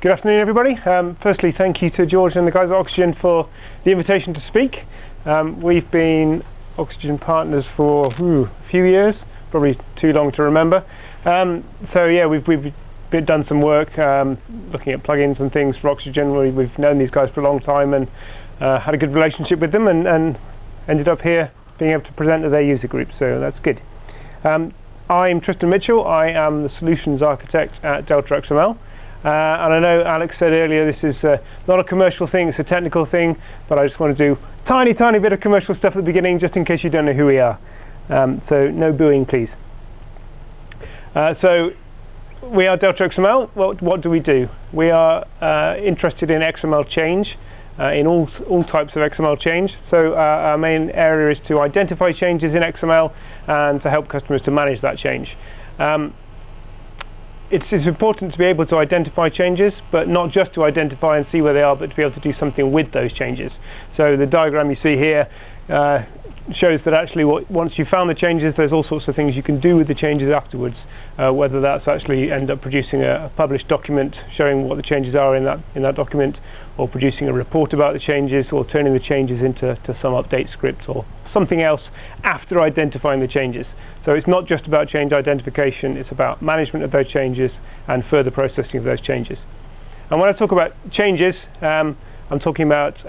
Good afternoon, everybody. Firstly, thank you to George and the guys at oXygen for the invitation to speak. We've been oXygen partners for a few years, probably too long to remember. So yeah, we've done some work looking at plugins and things for oXygen. We've known these guys for a long time and had a good relationship with them, and ended up here being able to present to their user group, so that's good. I'm Tristan Mitchell. I am the Solutions Architect at DeltaXML. And I know Alex said earlier this is not a commercial thing, it's a technical thing, but I just want to do tiny bit of commercial stuff at the beginning just in case you don't know who we are. So no booing, please. So we are DeltaXML. What do we do? We are interested in XML change, in all types of XML change. So our main area is to identify changes in XML and to help customers to manage that change. It's important to be able to identify changes, but not just to identify and see where they are, but to be able to do something with those changes. So the diagram you see here shows that actually once you've found the changes, there's all sorts of things you can do with the changes afterwards, whether that's actually end up producing a published document showing what the changes are in that document, or producing a report about the changes, or turning the changes into some update script or something else after identifying the changes. So it's not just about change identification, it's about management of those changes and further processing of those changes. And when I talk about changes, I'm talking about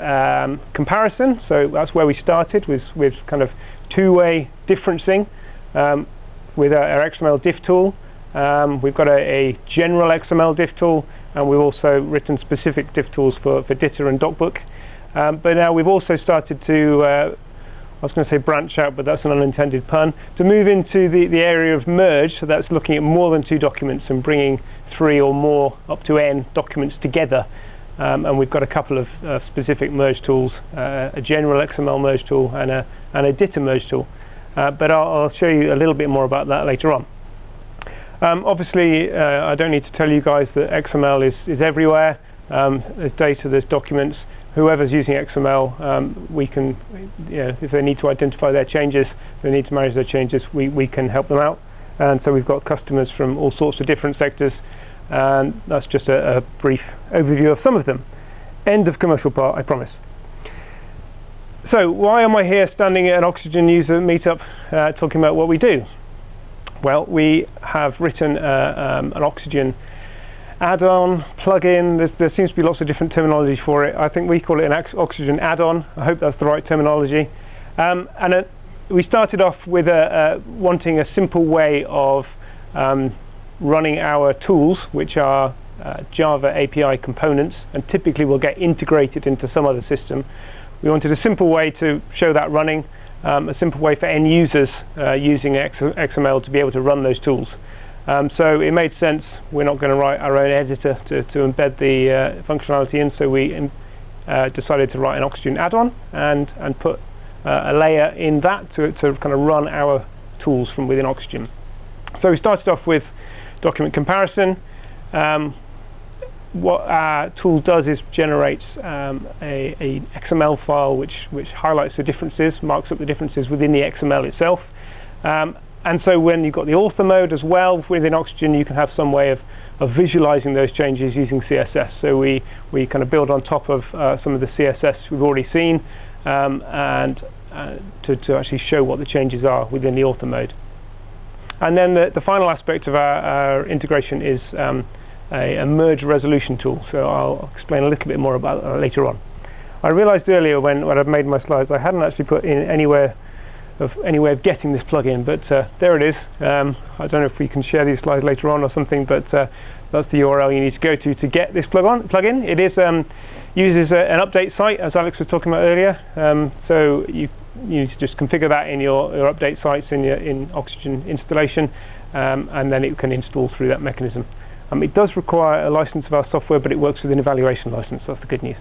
comparison. So that's where we started, with kind of two-way differencing with our XML diff tool. We've got a general XML diff tool, and we've also written specific diff tools for DITA and DocBook. But now we've also started to, I was going to say branch out, but that's an unintended pun, to move into the area of merge. So that's looking at more than two documents and bringing 3 or more, up to n documents together. And we've got a couple of specific merge tools, a general XML merge tool and a DITA merge tool. But I'll show you a little bit more about that later on. Obviously, I don't need to tell you guys that XML is everywhere. There's data, there's documents. Whoever's using XML, we can, if they need to identify their changes, if they need to manage their changes, we can help them out. And so we've got customers from all sorts of different sectors, and that's just a brief overview of some of them. End of commercial part, I promise. So why am I here standing at an oXygen user meetup talking about what we do? Well, we have written an oXygen add-on, plugin. There seems to be lots of different terminology for it. I think we call it an oXygen add-on. I hope that's the right terminology. We started off with wanting a simple way of running our tools, which are Java API components, and typically will get integrated into some other system. We wanted a simple way to show that running, a simple way for end users using XML to be able to run those tools. So it made sense. We're not going to write our own editor to embed the functionality in, so we decided to write an oXygen add-on and put a layer in that to kind of run our tools from within oXygen. So we started off with document comparison. What our tool does is generates a XML file which highlights the differences, marks up the differences within the XML itself. And so when you've got the author mode as well within oXygen, you can have some way of visualizing those changes using CSS. So we kind of build on top of some of the CSS we've already seen, and to actually show what the changes are within the author mode. And then the final aspect of our integration is a merge resolution tool. So I'll explain a little bit more about that later on. I realized earlier when I've made my slides, I hadn't actually put in any way of getting this plugin, but there it is. I don't know if we can share these slides later on or something, but that's the URL you need to go to get this plugin. It is uses an update site, as Alex was talking about earlier. So you need to just configure that in your update sites in oXygen installation, and then it can install through that mechanism. It does require a license of our software, but it works with an evaluation license. That's the good news.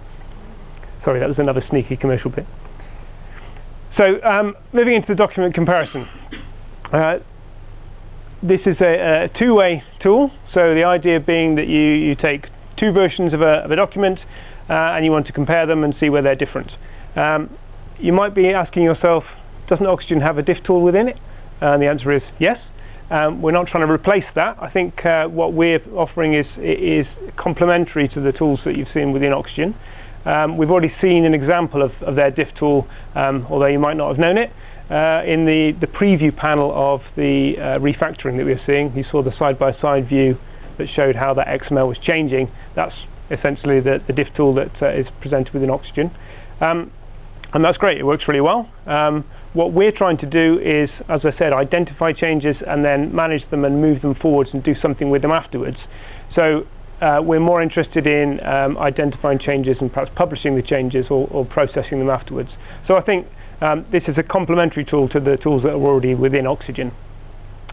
Sorry, that was another sneaky commercial bit. So moving into the document comparison. This is a two-way tool. So the idea being that you take two versions of a document and you want to compare them and see where they're different. You might be asking yourself, doesn't oXygen have a diff tool within it? And the answer is yes. We're not trying to replace that. I think what we're offering is complementary to the tools that you've seen within oXygen. We've already seen an example of their diff tool, although you might not have known it. In the preview panel of the refactoring that we were seeing, you saw the side-by-side view that showed how that XML was changing. That's essentially the diff tool that is presented within oXygen. And that's great, it works really well. What we're trying to do is, as I said, identify changes and then manage them and move them forwards and do something with them afterwards. So we're more interested in identifying changes and perhaps publishing the changes or processing them afterwards. So I think this is a complementary tool to the tools that are already within oXygen.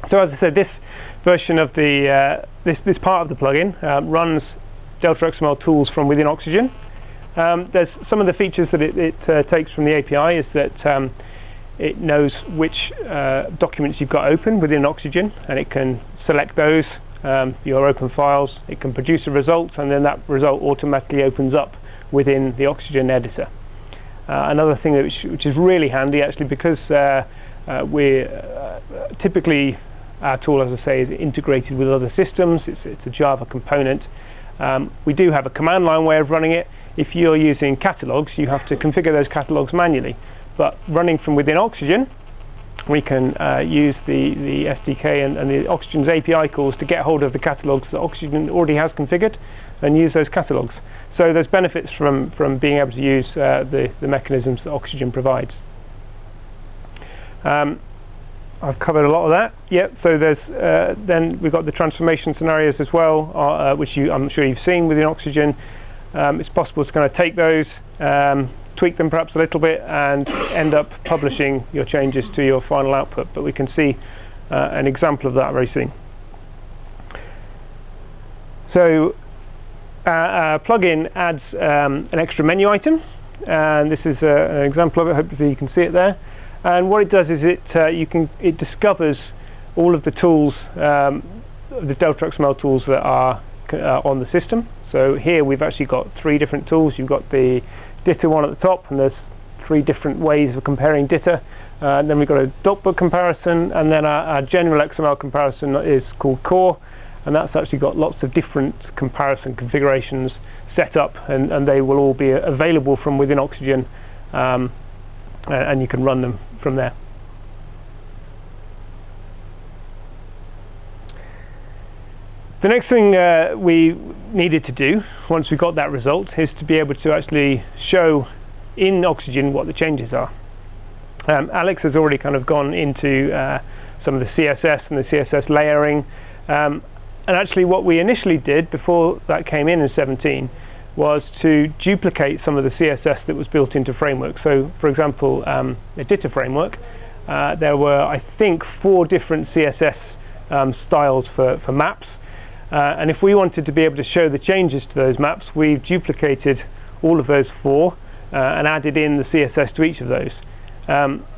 So as I said, this version of the this part of the plugin runs DeltaXML tools from within oXygen. There's some of the features that it takes from the API is that it knows which documents you've got open within oXygen, and it can select those, your open files. It can produce a result, and then that result automatically opens up within the oXygen editor. Another thing which is really handy, actually, because we're typically, our tool, as I say, is integrated with other systems. It's a Java component. We do have a command line way of running it. If you're using catalogs, you have to configure those catalogs manually. But running from within oXygen, we can use the SDK and the oXygen's API calls to get hold of the catalogs that oXygen already has configured and use those catalogs. So there's benefits from being able to use the mechanisms that oXygen provides. I've covered a lot of that. Yep. So there's then we've got the transformation scenarios as well, which I'm sure you've seen within oXygen. It's possible to kind of take those, tweak them perhaps a little bit, and end up publishing your changes to your final output. But we can see an example of that very soon. So our plugin adds an extra menu item, and this is an example of it. Hopefully you can see it there. And what it does is it discovers all of the tools, the DeltaXML tools that are on the system. So here we've actually got 3 different tools. You've got the DITA one at the top, and there's 3 different ways of comparing DITA. Then we've got a docbook comparison, and then our general XML comparison is called core, and that's actually got lots of different comparison configurations set up, and they will all be available from within oXygen, and you can run them from there. The next thing we needed to do once we got that result is to be able to actually show in oXygen what the changes are. Alex has already kind of gone into some of the CSS and the CSS layering, and actually what we initially did before that came in 17 was to duplicate some of the CSS that was built into frameworks. So for example, the DITA framework, there were I think 4 different CSS styles for maps. And if we wanted to be able to show the changes to those maps, we've duplicated all of those 4 and added in the CSS to each of those.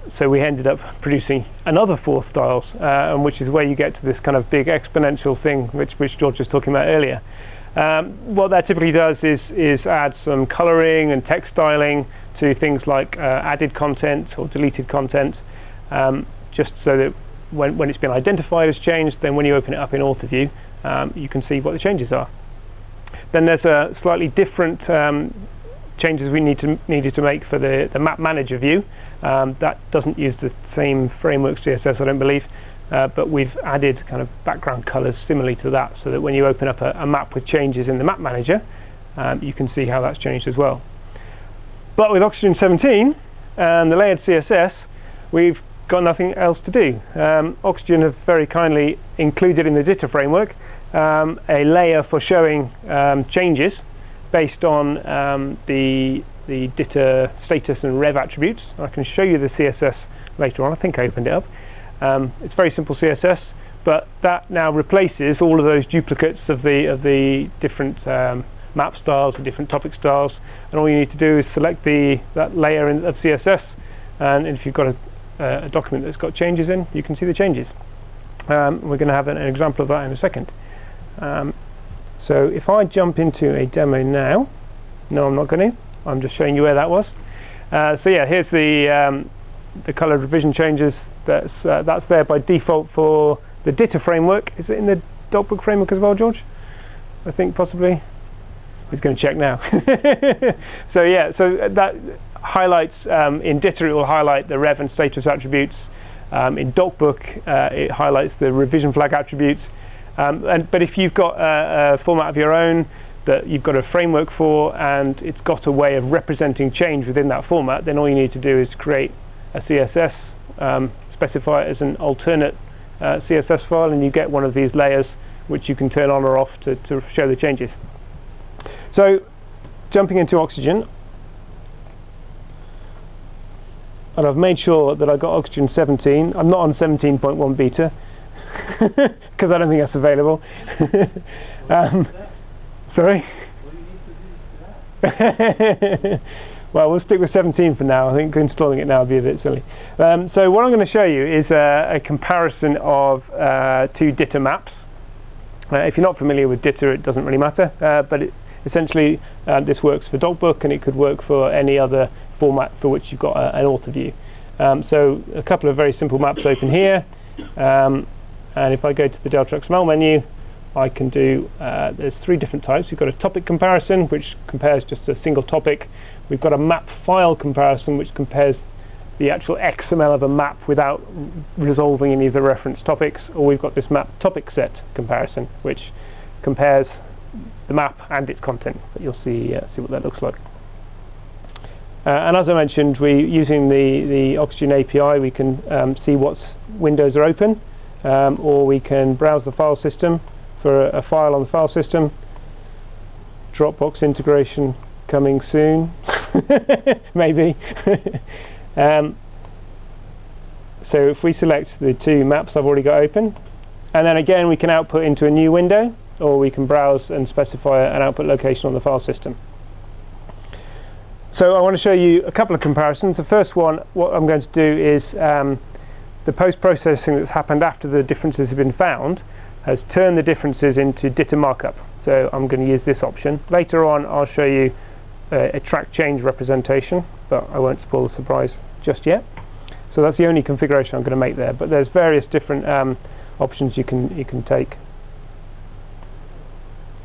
So we ended up producing another 4 styles, which is where you get to this kind of big exponential thing which George was talking about earlier. What that typically does is add some coloring and text styling to things like added content or deleted content, just so that when it's been identified as changed, then when you open it up in author view, you can see what the changes are. Then there's a slightly different changes we needed to make for the map manager view. That doesn't use the same framework CSS, I don't believe, but we've added kind of background colors similarly to that, so that when you open up a map with changes in the map manager, you can see how that's changed as well. But with oXygen 17 and the layered CSS, we've got nothing else to do. oXygen have very kindly included in the DITA framework a layer for showing changes based on the DITA status and rev attributes. I can show you the CSS later on. I think I opened it up. It's very simple CSS, but that now replaces all of those duplicates of the different map styles and different topic styles, and all you need to do is select that layer of CSS, and if you've got a document that's got changes in, you can see the changes. We're going to have an example of that in a second. So if I jump into a demo now, no, I'm not going to. I'm just showing you where that was. So yeah, here's the color revision changes. That's there by default for the DITA framework. Is it in the DocBook framework as well, George? I think possibly. He's going to check now. So yeah, so that highlights, in DITA it will highlight the rev and status attributes. In DocBook it highlights the revision flag attributes. But if you've got a format of your own that you've got a framework for, and it's got a way of representing change within that format, then all you need to do is create a CSS, specify it as an alternate CSS file, and you get one of these layers which you can turn on or off to show the changes. So jumping into oXygen, and I've made sure that I got oXygen 17. I'm not on 17.1 beta because I don't think that's available. Sorry? Well, we'll stick with 17 for now. I think installing it now would be a bit silly. So what I'm going to show you is a comparison of two DITA maps. If you're not familiar with DITA, it doesn't really matter, but essentially this works for DocBook, and it could work for any other format for which you've got an author view. So a couple of very simple maps open here, and if I go to the DeltaXML menu, I can do, there's three different types. We've got a topic comparison, which compares just a single topic. We've got a map file comparison, which compares the actual XML of a map without resolving any of the reference topics. Or we've got this map topic set comparison, which compares the map and its content. But you'll see what that looks like. And as I mentioned, using the oXygen API, we can see what windows are open, or we can browse the file system for a file on the file system. Dropbox integration coming soon, maybe. So if we select the two maps I've already got open, and then again we can output into a new window, or we can browse and specify an output location on the file system. So I want to show you a couple of comparisons. The first one, what I'm going to do is the post-processing that's happened after the differences have been found has turned the differences into DITA markup. So I'm going to use this option. Later on I'll show you a track change representation, but I won't spoil the surprise just yet. So that's the only configuration I'm going to make there, but there's various different options you can take.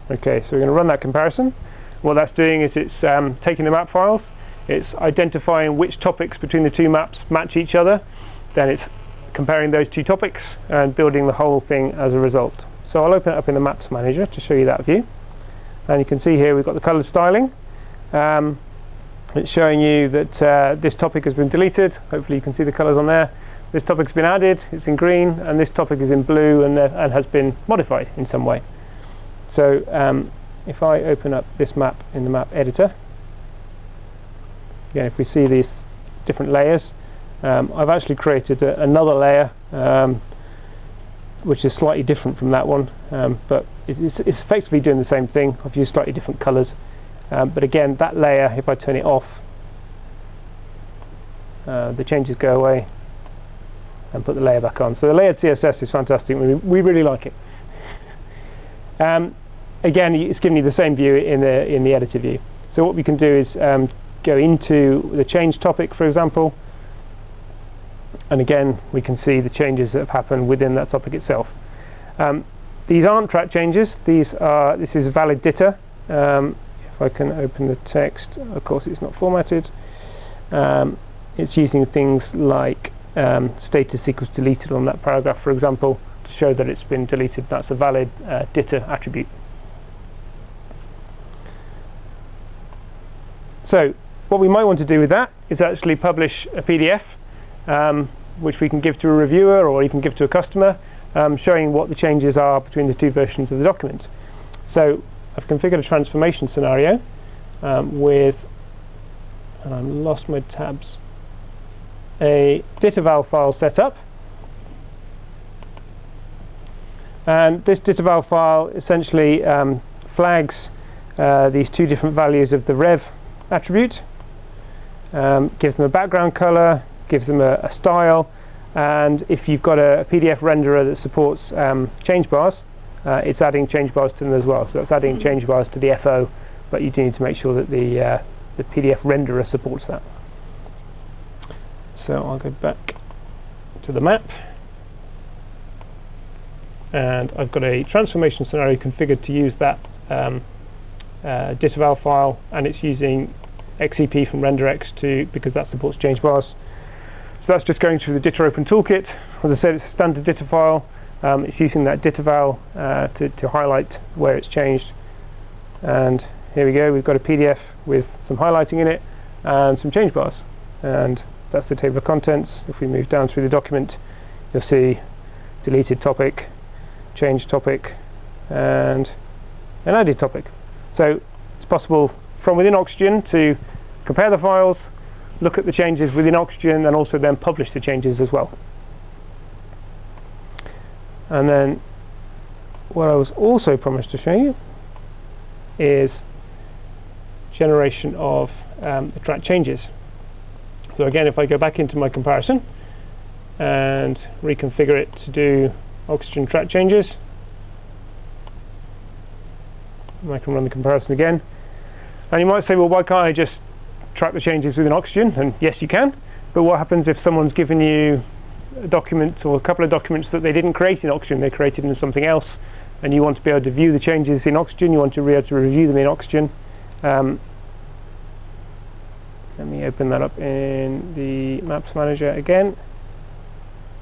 Okay, so we're going to run that comparison. What that's doing is it's taking the map files, it's identifying which topics between the two maps match each other, then it's comparing those two topics and building the whole thing as a result. So I'll open it up in the Maps Manager to show you that view. And you can see here we've got the coloured styling. It's showing you that this topic has been deleted. Hopefully you can see the colours on there. This topic's been added, it's in green, and this topic is in blue and has been modified in some way. So if I open up this map in the map editor, again, if we see these different layers, I've actually created another layer which is slightly different from that one, but it's effectively doing the same thing. I've used slightly different colours, but again, that layer, if I turn it off, the changes go away, and put the layer back on. So the layered CSS is fantastic. We really like it. Again, it's giving you the same view in the editor view. So what we can do is go into the change topic, for example, and again we can see the changes that have happened within that topic itself. These aren't track changes. This is valid DITA. If I can open the text, of course it's not formatted. It's using things like status equals deleted on that paragraph, for example, to show that it's been deleted. That's a valid DITA attribute. So what we might want to do with that is actually publish a PDF, which we can give to a reviewer or even give to a customer, showing what the changes are between the two versions of the document. So I've configured a transformation scenario with, and I've lost my tabs, a DITA-val file set up. And this DITA-val file essentially flags these two different values of the rev attribute, gives them a background color, gives them a style, and if you've got a PDF renderer that supports change bars, it's adding change bars to them as well. So it's adding change bars to the FO, but you do need to make sure that the PDF renderer supports that. So I'll go back to the map. and I've got a transformation scenario configured to use that DittaVal file, and it's using XCP from RenderX because that supports change bars. So that's just going through the Ditta Open Toolkit. As I said, it's a standard Ditta file. It's using that DittaVal to highlight where it's changed. And here we go, we've got a PDF with some highlighting in it and some change bars. And that's the table of contents. If we move down through the document, you'll see deleted topic, changed topic, and an added topic. So it's possible from within oXygen to compare the files, look at the changes within oXygen, and also then publish the changes as well. And then what I was also promised to show you is generation of the track changes. So again, if I go back into my comparison and reconfigure it to do oXygen track changes, and I can run the comparison again. And you might say, well, why can't I just track the changes within oXygen? And yes, you can. But what happens if someone's given you a document or a couple of documents that they didn't create in oXygen, they created in something else, and you want to be able to view the changes in oXygen, you want to be able to review them in oXygen. Let me open that up in the Maps Manager again.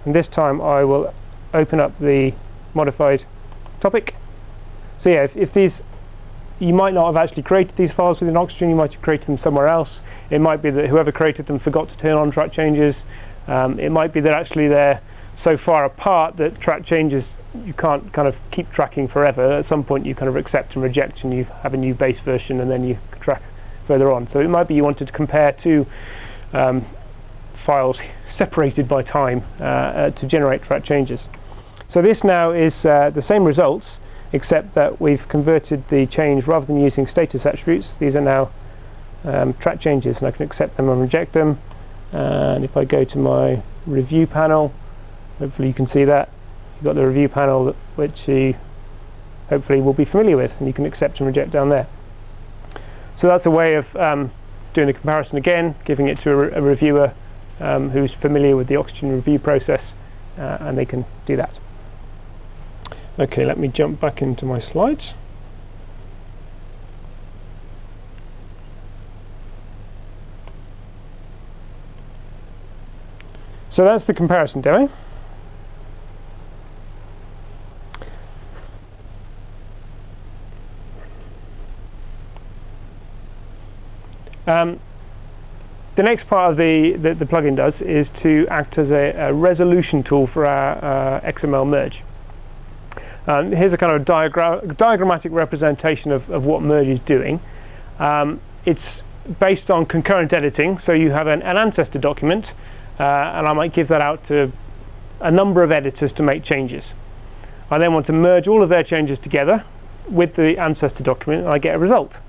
And this time I will open up the modified topic. So yeah, if these, you might not have actually created these files within oXygen, you might have created them somewhere else. It might be that whoever created them forgot to turn on track changes. It might be that actually they're so far apart that track changes you can't kind of keep tracking forever. At some point you kind of accept and reject, and you have a new base version, and then you track further on. So it might be you wanted to compare two files separated by time to generate track changes. So this now is the same results, except that we've converted the change, rather than using status attributes, these are now track changes, and I can accept them and reject them. And if I go to my review panel, hopefully you can see that. You've got the review panel, which you hopefully will be familiar with, and you can accept and reject down there. So that's a way of doing the comparison again, giving it to a reviewer who's familiar with the oXygen review process, and they can do that. Okay, let me jump back into my slides. So that's the comparison demo. The next part of the plugin does is to act as a resolution tool for our XML merge. Here's a kind of diagrammatic representation of what merge is doing. It's based on concurrent editing, so you have an ancestor document, and I might give that out to a number of editors to make changes. I then want to merge all of their changes together with the ancestor document, and I get a result.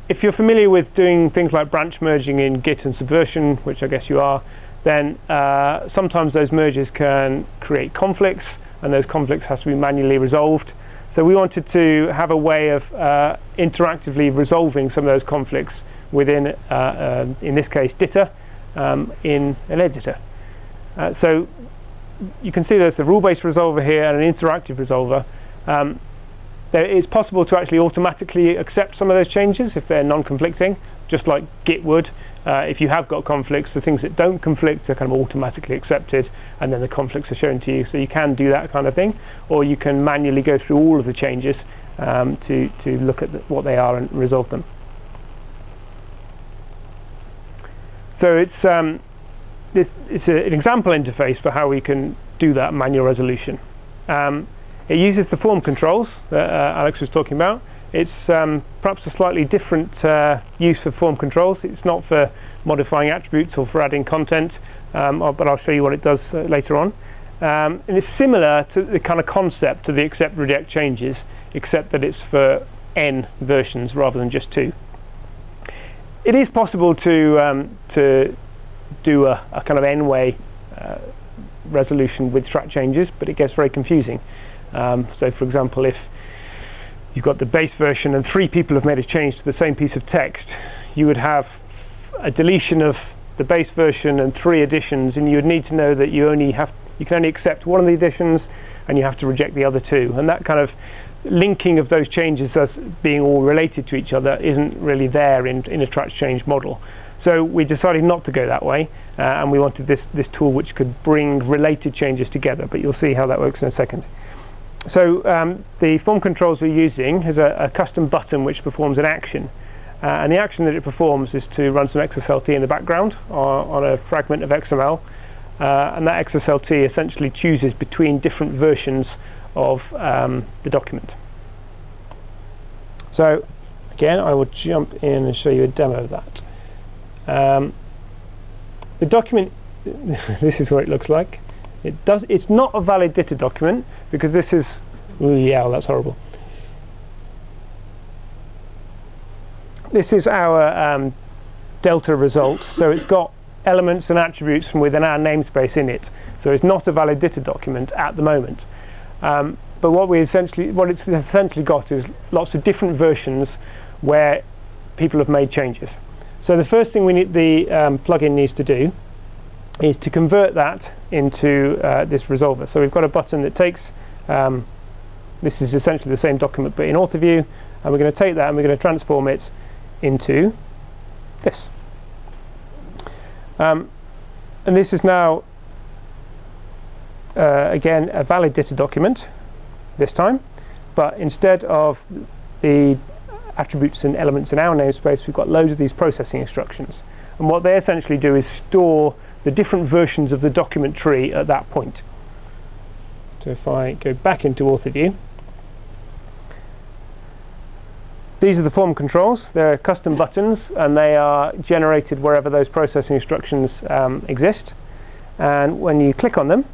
If you're familiar with doing things like branch merging in Git and Subversion, which I guess you are, then sometimes those merges can create conflicts, and those conflicts have to be manually resolved. So we wanted to have a way of interactively resolving some of those conflicts within, in this case, Ditta, in an editor. So you can see there's the rule-based resolver here and an interactive resolver. It's possible to actually automatically accept some of those changes if they're non-conflicting, just like Git would. If you have got conflicts, the things that don't conflict are kind of automatically accepted, and then the conflicts are shown to you. So you can do that kind of thing, or you can manually go through all of the changes to look at what they are and resolve them. So it's an example interface for how we can do that manual resolution. It uses the form controls that Alex was talking about. It's perhaps a slightly different use for form controls. It's not for modifying attributes or for adding content, but I'll show you what it does later on. And it's similar to the kind of concept of the accept reject changes, except that it's for n versions rather than just 2. It is possible to do a kind of n-way resolution with track changes, but it gets very confusing. So for example, if you've got the base version and 3 people have made a change to the same piece of text, you would have a deletion of the base version and 3 additions, and you would need to know that you You can only accept one of the additions and you have to reject the other two. And that kind of linking of those changes as being all related to each other isn't really there in a track change model. So we decided not to go that way, and we wanted this tool which could bring related changes together, but you'll see how that works in a second. So the form controls we're using has a custom button which performs an action. And the action that it performs is to run some XSLT in the background on a fragment of XML. And that XSLT essentially chooses between different versions of the document. So again, I will jump in and show you a demo of that. The document, this is what it looks like. It's not a valid DITA document because this is, ooh, yeah, well, that's horrible. This is our Delta result, so it's got elements and attributes from within our namespace in it. So it's not a valid DITA document at the moment. But what it's essentially got is lots of different versions where people have made changes. So the first thing the plugin needs to do is to convert that into this resolver. So we've got a button that takes, this is essentially the same document but in author view, and we're going to take that and we're going to transform it into this. And this is now, again, a valid DITA document this time, but instead of the attributes and elements in our namespace, we've got loads of these processing instructions. And what they essentially do is store the different versions of the document tree at that point. So if I go back into author view, these are the form controls. They're custom buttons and they are generated wherever those processing instructions exist. And when you click on them,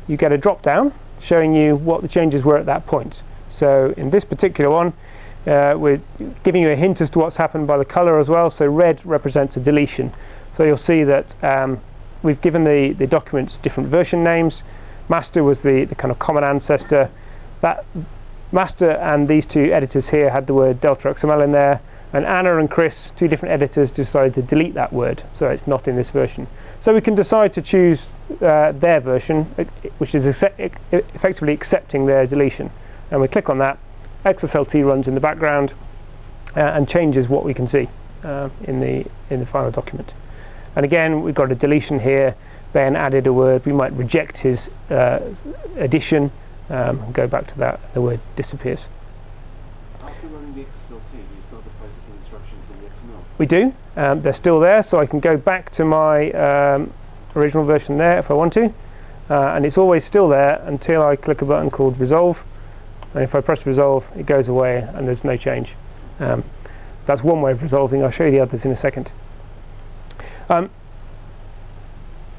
you get a drop down showing you what the changes were at that point. So in this particular one, we're giving you a hint as to what's happened by the color as well. So red represents a deletion. So you'll see that we've given the documents different version names. Master was the kind of common ancestor. That Master and these two editors here had the word DeltaXML in there, and Anna and Chris, two different editors, decided to delete that word, so it's not in this version. So we can decide to choose their version, which is effectively accepting their deletion. And we click on that, XSLT runs in the background and changes what we can see in the final document. And again, we've got a deletion here. Ben added a word. We might reject his addition. Go back to that, the word disappears. After running the XSLT, do you still have the processing instructions in the XML? We do. They're still there, so I can go back to my original version there if I want to. And it's always still there until I click a button called Resolve. And if I press Resolve, it goes away and there's no change. That's one way of resolving. I'll show you the others in a second.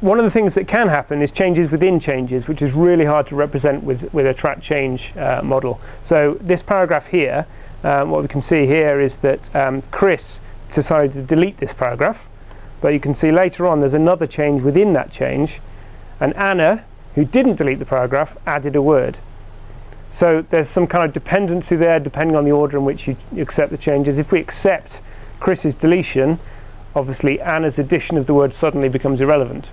One of the things that can happen is changes within changes, which is really hard to represent with a track change model. So this paragraph here, what we can see here is that Chris decided to delete this paragraph, but you can see later on there's another change within that change, and Anna, who didn't delete the paragraph, added a word. So there's some kind of dependency there depending on the order in which you accept the changes. If we accept Chris's deletion, obviously Anna's addition of the word suddenly becomes irrelevant.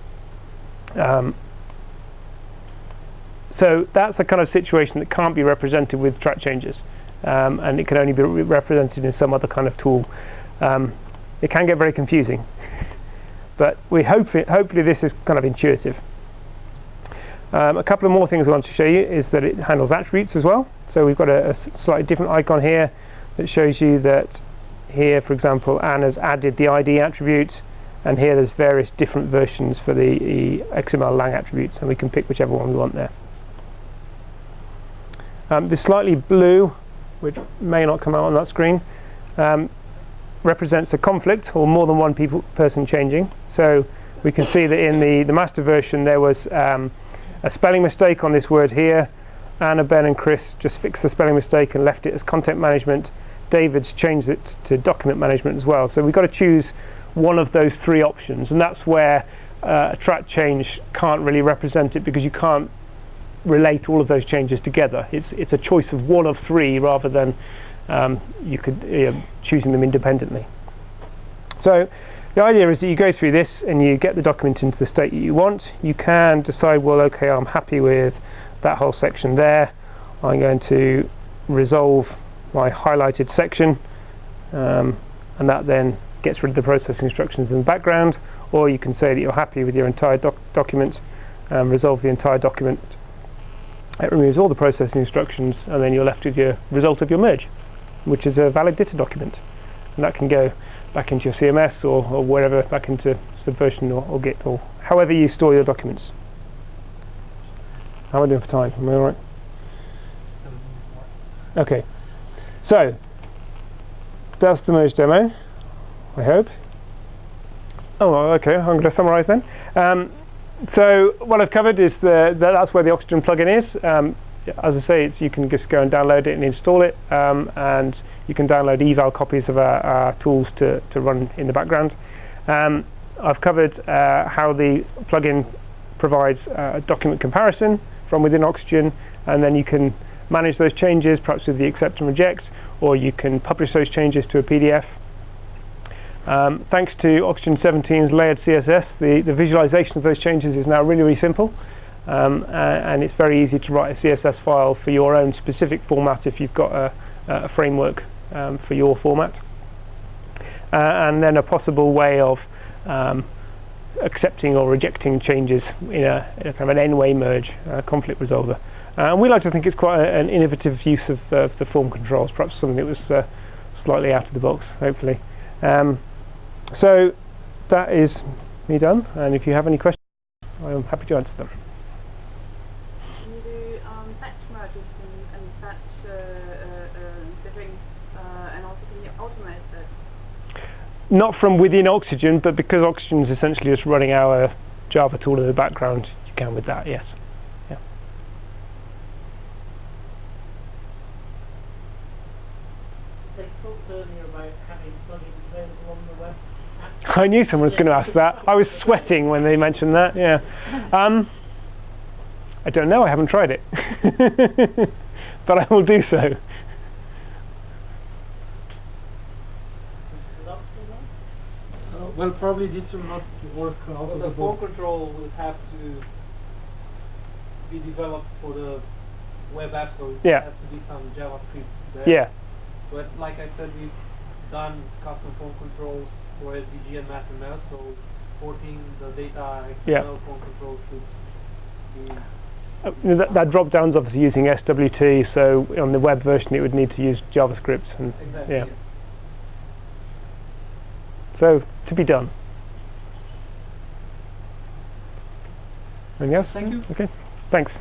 So that's a kind of situation that can't be represented with track changes, and it can only be represented in some other kind of tool. It can get very confusing, but hopefully this is kind of intuitive. A couple of more things I want to show you is that it handles attributes as well. So we've got a slightly different icon here that shows you that here, for example, Anna's added the ID attribute. And here there's various different versions for the XML lang attributes, and we can pick whichever one we want there. This slightly blue, which may not come out on that screen, represents a conflict or more than one person changing. So we can see that in the master version there was a spelling mistake on this word here. Anna, Ben and Chris just fixed the spelling mistake and left it as content management. David's changed it to document management as well. So we've got to choose one of those three options, and that's where a track change can't really represent it, because you can't relate all of those changes together. It's a choice of one of three rather than choosing them independently. So The idea is that you go through this and you get the document into the state that you want. You can decide, well, okay, I'm happy with that whole section there. I'm going to resolve my highlighted section, and that then gets rid of the processing instructions in the background. Or you can say that you're happy with your entire document, resolve the entire document. It removes all the processing instructions, and then you're left with your result of your merge, which is a valid DITA document. And that can go back into your CMS or wherever, back into Subversion or Git, or however you store your documents. How am I doing for time? Am I all right? 7 minutes more. Okay. So, that's the merge demo, I hope. Oh, okay, I'm going to summarize then. So what I've covered is that's where the oXygen plugin is. As I say, you can just go and download it and install it, and you can download eval copies of our tools to run in the background. I've covered how the plugin provides document comparison from within oXygen, and then you can manage those changes, perhaps with the accept and reject, or you can publish those changes to a PDF. Thanks to oXygen 17's layered CSS, the visualization of those changes is now really, really simple. And it's very easy to write a CSS file for your own specific format if you've got a framework for your format. And then a possible way of accepting or rejecting changes in a kind of an n-way merge conflict resolver. And we like to think it's quite an innovative use of the form controls, perhaps something that was slightly out of the box, hopefully. So that is me done, and if you have any questions, I'm happy to answer them. Can you do batch merges and batch differing, and also can you automate that? Not from within oXygen, but because oXygen is essentially just running our Java tool in the background, you can with that, yes. Yeah. They talked earlier about having plugins available on the web. I knew someone was going to ask that. I was sweating when they mentioned that, yeah. I don't know, I haven't tried it. But I will do so. Well, probably this will not work out Well, of the the form box. control will have to be developed for the web app, so it Yeah. has to be some JavaScript there. Yeah, But like I said, we've done custom form controls for SVG and MathML, so porting the data XML Yeah. form control should be. that drop down's obviously using SWT, so on the web version it would need to use JavaScript. And Exactly. yeah. So, to be done. Anything else? Thank you. Okay, thanks.